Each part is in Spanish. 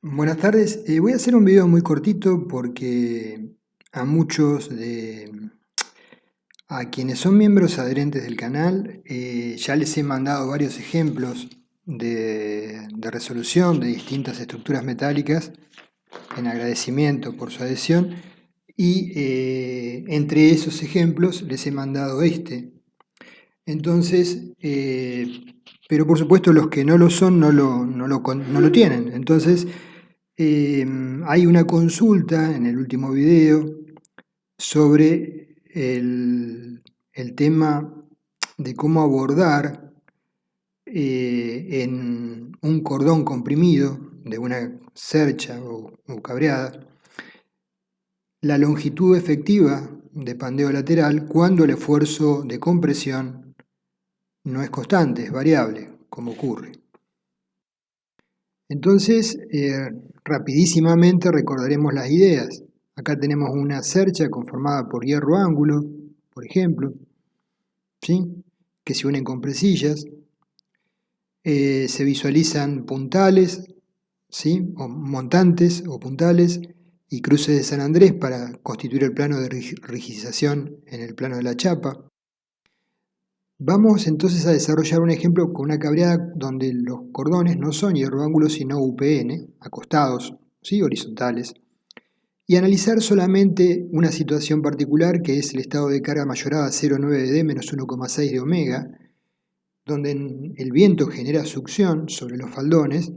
Buenas tardes. Voy a hacer un video muy cortito porque a a quienes son miembros adherentes del canal, ya les he mandado varios ejemplos de resolución de distintas estructuras metálicas en agradecimiento por su adhesión y entre esos ejemplos les he mandado este. Entonces, pero por supuesto los que no lo son no lo tienen. Entonces, hay una consulta en el último video sobre el tema de cómo abordar en un cordón comprimido de una cercha o cabreada la longitud efectiva de pandeo lateral cuando el esfuerzo de compresión no es constante, es variable, como ocurre. Entonces, rapidísimamente recordaremos las ideas. Acá tenemos una cercha conformada por hierro ángulo, por ejemplo, ¿sí? Que se unen con presillas. Se visualizan puntales, ¿sí? O montantes o puntales y cruces de San Andrés para constituir el plano de rigidización en el plano de la chapa. Vamos entonces a desarrollar un ejemplo con una cabreada donde los cordones no son hierro ángulo sino UPN, acostados, ¿sí? Horizontales, y analizar solamente una situación particular que es el estado de carga mayorada 0,9 de menos 1,6 de omega, donde el viento genera succión sobre los faldones,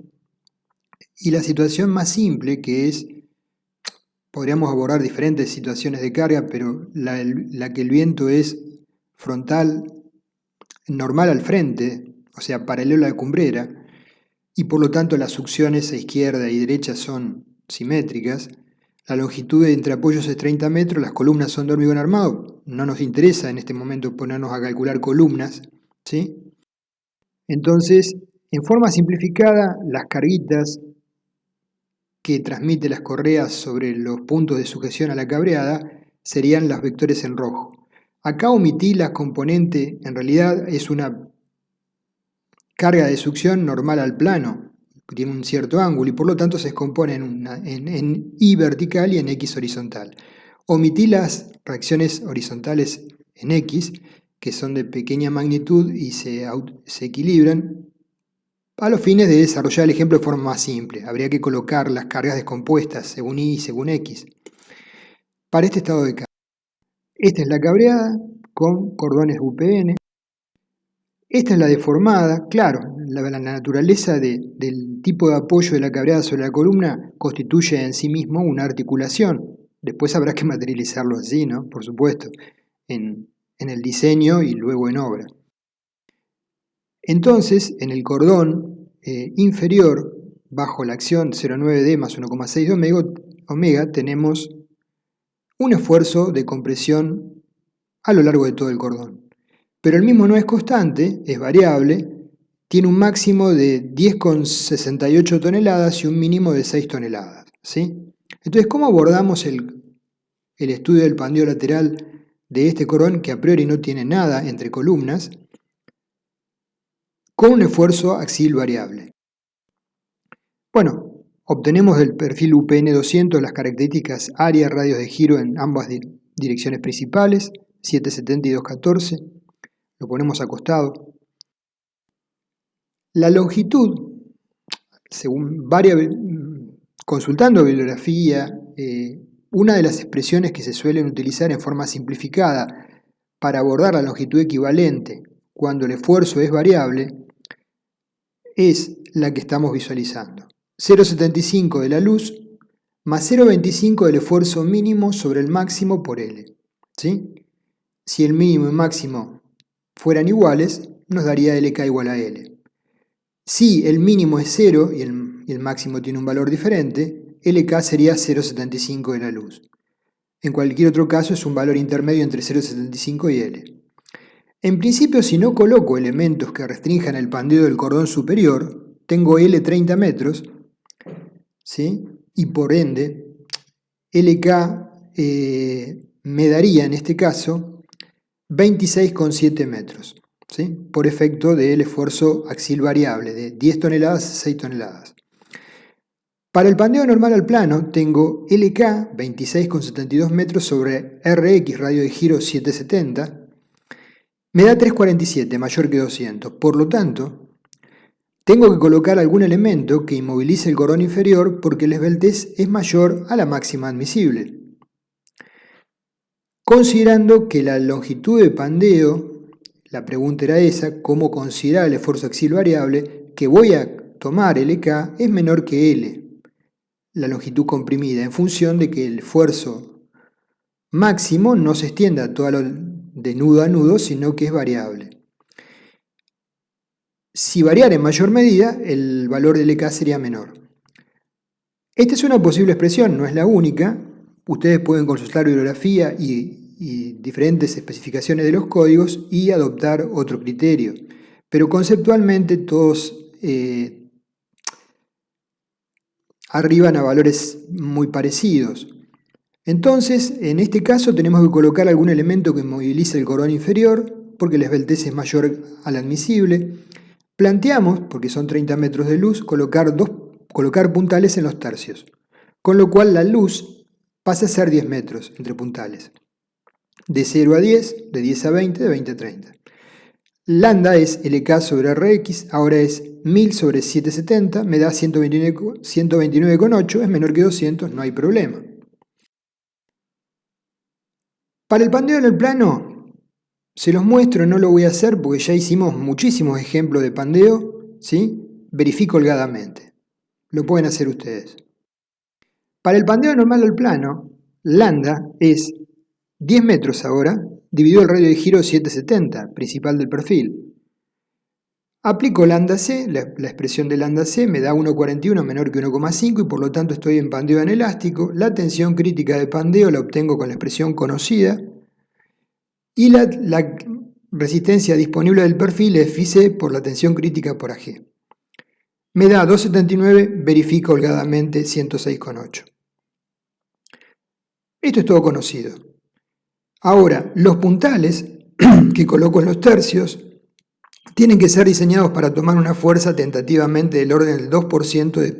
y la situación más simple que es, podríamos abordar diferentes situaciones de carga, pero la que el viento es frontal, normal al frente, o sea, paralelo a la cumbrera, y por lo tanto las succiones a izquierda y derecha son simétricas, la longitud entre apoyos es 30 metros, las columnas son de hormigón armado, no nos interesa en este momento ponernos a calcular columnas, ¿sí? Entonces, en forma simplificada, las carguitas que transmite las correas sobre los puntos de sujeción a la cabreada serían los vectores en rojo. Acá omití la componente, en realidad es una carga de succión normal al plano, que tiene un cierto ángulo y por lo tanto se descompone en Y vertical y en X horizontal. Omití las reacciones horizontales en X, que son de pequeña magnitud y se equilibran, a los fines de desarrollar el ejemplo de forma más simple. Habría que colocar las cargas descompuestas según Y y según X. Para este estado de carga, esta es la cabreada con cordones UPN. Esta es la deformada, claro, la naturaleza del tipo de apoyo de la cabreada sobre la columna constituye en sí mismo una articulación. Después habrá que materializarlo así, ¿no? Por supuesto, en el diseño y luego en obra. Entonces, en el cordón inferior, bajo la acción 0,9D más 1,6 de omega, tenemos un esfuerzo de compresión a lo largo de todo el cordón. Pero el mismo no es constante, es variable, tiene un máximo de 10,68 toneladas y un mínimo de 6 toneladas. ¿Sí? Entonces, ¿cómo abordamos el estudio del pandeo lateral de este cordón que a priori no tiene nada entre columnas, con un esfuerzo axil variable? Bueno, obtenemos del perfil UPN 200 las características área, radios de giro en ambas direcciones principales, 770 y 214. Lo ponemos acostado. La longitud, según consultando bibliografía, una de las expresiones que se suelen utilizar en forma simplificada para abordar la longitud equivalente cuando el esfuerzo es variable es la que estamos visualizando. 0,75 de la luz más 0,25 del esfuerzo mínimo sobre el máximo por L. ¿Sí? Si el mínimo y máximo fueran iguales, nos daría LK igual a L. Si el mínimo es 0 y el máximo tiene un valor diferente, LK sería 0,75 de la luz. En cualquier otro caso es un valor intermedio entre 0,75 y L. En principio, si no coloco elementos que restrinjan el pandeo del cordón superior, tengo L 30 metros, ¿sí? Y por ende, LK me daría en este caso 26,7 metros. ¿Sí? Por efecto del esfuerzo axil variable de 10 toneladas a 6 toneladas. Para el pandeo normal al plano tengo LK 26,72 metros sobre RX radio de giro 770, me da 347, mayor que 200. Por lo tanto, tengo que colocar algún elemento que inmovilice el cordón inferior porque el esbeltez es mayor a la máxima admisible. Considerando que la longitud de pandeo, la pregunta era esa, cómo considerar el esfuerzo axil variable, que voy a tomar LK es menor que L, la longitud comprimida, en función de que el esfuerzo máximo no se extienda de nudo a nudo, sino que es variable. Si variara en mayor medida, el valor de LK sería menor. Esta es una posible expresión, no es la única. Ustedes pueden consultar bibliografía y diferentes especificaciones de los códigos y adoptar otro criterio. Pero conceptualmente todos arriban a valores muy parecidos. Entonces, en este caso tenemos que colocar algún elemento que movilice el cordón inferior, porque el esbeltez es mayor al admisible. Planteamos, porque son 30 metros de luz, colocar puntales en los tercios, con lo cual la luz pasa a ser 10 metros entre puntales. De 0 a 10, de 10 a 20, de 20 a 30. Lambda es LK sobre RX, ahora es 1000 sobre 770, me da 129,8, es menor que 200, no hay problema. Para el pandeo en el plano, se los muestro, no lo voy a hacer porque ya hicimos muchísimos ejemplos de pandeo, ¿sí? Verifico holgadamente. Lo pueden hacer ustedes. Para el pandeo normal al plano, lambda es 10 metros ahora, dividido el radio de giro 770, principal del perfil. Aplico lambda C, la expresión de lambda C me da 1,41 menor que 1,5 y por lo tanto estoy en pandeo anelástico. La tensión crítica de pandeo la obtengo con la expresión conocida y la resistencia disponible del perfil es Φc por la tensión crítica por AG. Me da 2,79, verifico holgadamente 106,8. Esto es todo conocido. Ahora, los puntales que coloco en los tercios tienen que ser diseñados para tomar una fuerza tentativamente del orden del 2% de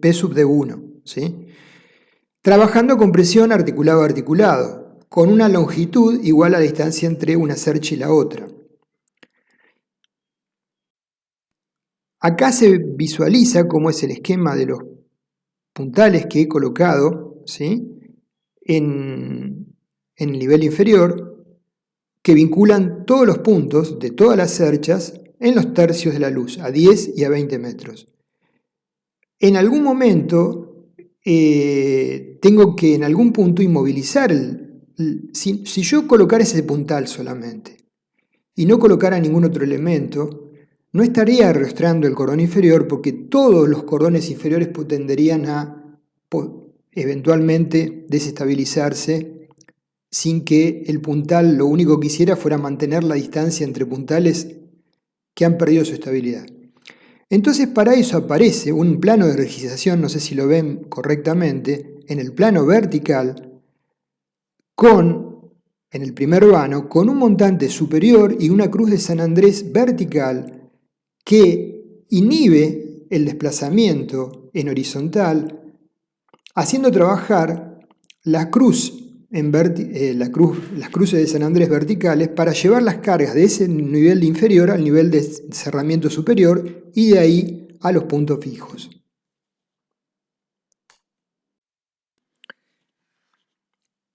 P sub de 1, ¿sí? Trabajando con presión articulado a articulado, con una longitud igual a la distancia entre una cercha y la otra. Acá se visualiza cómo es el esquema de los puntales que he colocado, ¿sí? en el nivel inferior, que vinculan todos los puntos de todas las cerchas en los tercios de la luz, a 10 y a 20 metros. En algún momento tengo que en algún punto inmovilizar si yo colocara ese puntal solamente y no colocara ningún otro elemento, no estaría arrastrando el cordón inferior porque todos los cordones inferiores tenderían a eventualmente desestabilizarse sin que el puntal lo único que hiciera fuera mantener la distancia entre puntales que han perdido su estabilidad. Entonces para eso aparece un plano de rigidización, no sé si lo ven correctamente, en el plano vertical, en el primer vano, con un montante superior y una cruz de San Andrés vertical que inhibe el desplazamiento en horizontal, haciendo trabajar la cruz las cruces de San Andrés verticales para llevar las cargas de ese nivel inferior al nivel de cerramiento superior y de ahí a los puntos fijos.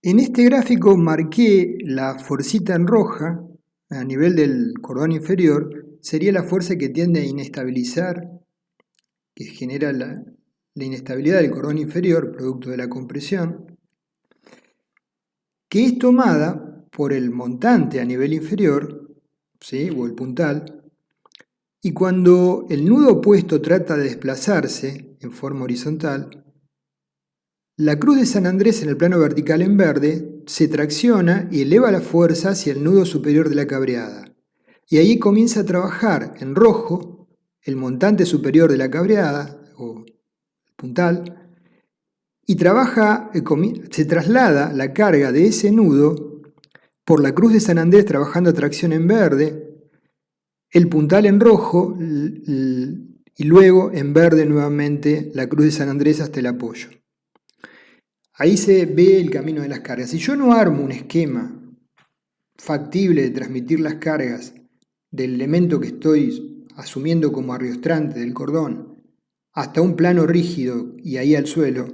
En este gráfico marqué la forcita en roja a nivel del cordón inferior, sería la fuerza que tiende a inestabilizar, que genera la inestabilidad del cordón inferior producto de la compresión, que es tomada por el montante a nivel inferior, ¿sí? O el puntal, y cuando el nudo opuesto trata de desplazarse en forma horizontal, la cruz de San Andrés en el plano vertical en verde se tracciona y eleva la fuerza hacia el nudo superior de la cabreada. Y ahí comienza a trabajar en rojo el montante superior de la cabreada, o puntal, y se traslada la carga de ese nudo por la cruz de San Andrés trabajando a tracción en verde, el puntal en rojo y luego en verde nuevamente la cruz de San Andrés hasta el apoyo. Ahí se ve el camino de las cargas. Si yo no armo un esquema factible de transmitir las cargas del elemento que estoy asumiendo como arriostrante del cordón hasta un plano rígido y ahí al suelo,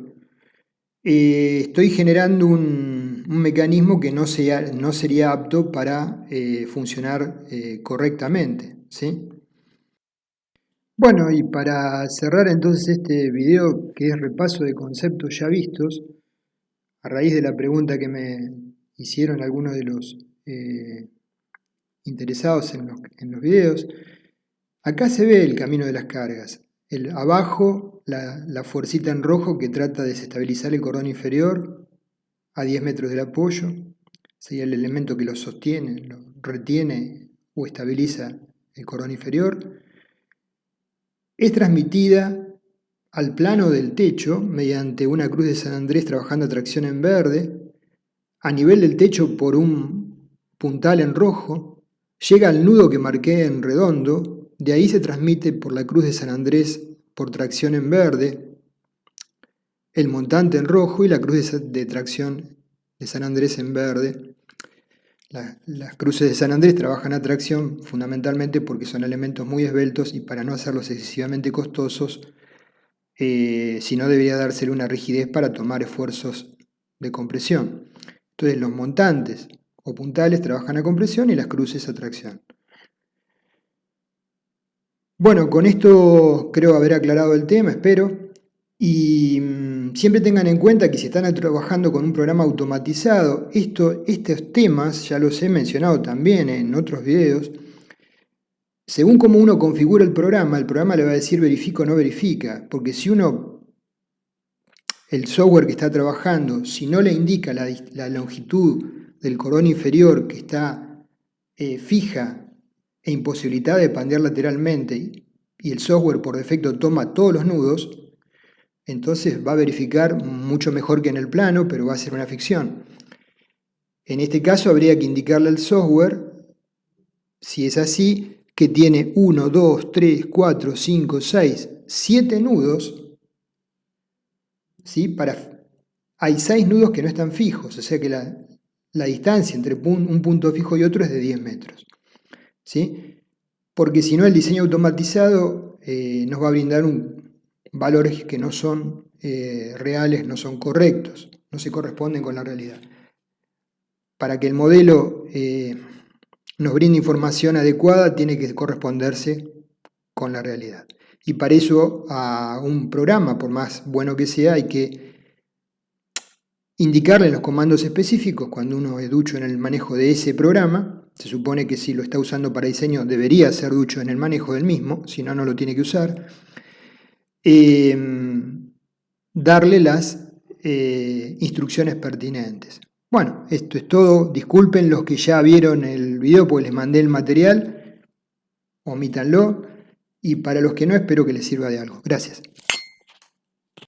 estoy generando un mecanismo que no sería apto para funcionar correctamente, ¿sí? Bueno, y para cerrar entonces este video, que es repaso de conceptos ya vistos, a raíz de la pregunta que me hicieron algunos de los interesados en los videos, acá se ve el camino de las cargas. Abajo, la fuercita en rojo que trata de desestabilizar el cordón inferior a 10 metros del apoyo, sería el elemento que lo sostiene, lo retiene o estabiliza el cordón inferior. Es transmitida al plano del techo mediante una cruz de San Andrés trabajando a tracción en verde, a nivel del techo por un puntal en rojo, llega al nudo que marqué en redondo, de ahí se transmite por la cruz de San Andrés por tracción en verde, el montante en rojo y la cruz de tracción de San Andrés en verde. Las cruces de San Andrés trabajan a tracción fundamentalmente porque son elementos muy esbeltos y para no hacerlos excesivamente costosos, si no debería dársele una rigidez para tomar esfuerzos de compresión. Entonces los montantes o puntales trabajan a compresión y las cruces a tracción. Bueno, con esto creo haber aclarado el tema, espero. Y siempre tengan en cuenta que si están trabajando con un programa automatizado, estos temas ya los he mencionado también en otros videos. Según cómo uno configura el programa le va a decir verifica o no verifica, porque si el software que está trabajando, si no le indica la longitud del cordón inferior que está fija e imposibilitada de pandear lateralmente, y el software por defecto toma todos los nudos, entonces va a verificar mucho mejor que en el plano, pero va a ser una ficción. En este caso habría que indicarle al software, si es así, que tiene 1, 2, 3, 4, 5, 6, 7 nudos, ¿sí? Hay 6 nudos que no están fijos, o sea que la distancia entre un punto fijo y otro es de 10 metros, ¿sí? Porque si no, el diseño automatizado nos va a brindar valores que no son reales, no son correctos, no se corresponden con la realidad. Para que el modelo nos brinde información adecuada, tiene que corresponderse con la realidad. Y para eso a un programa, por más bueno que sea, hay que indicarle los comandos específicos cuando uno es ducho en el manejo de ese programa. Se supone que si lo está usando para diseño debería ser ducho en el manejo del mismo, si no, no lo tiene que usar. Darle las instrucciones pertinentes. Bueno, esto es todo. Disculpen los que ya vieron el video porque les mandé el material. Omítanlo. Y para los que no, espero que les sirva de algo. Gracias.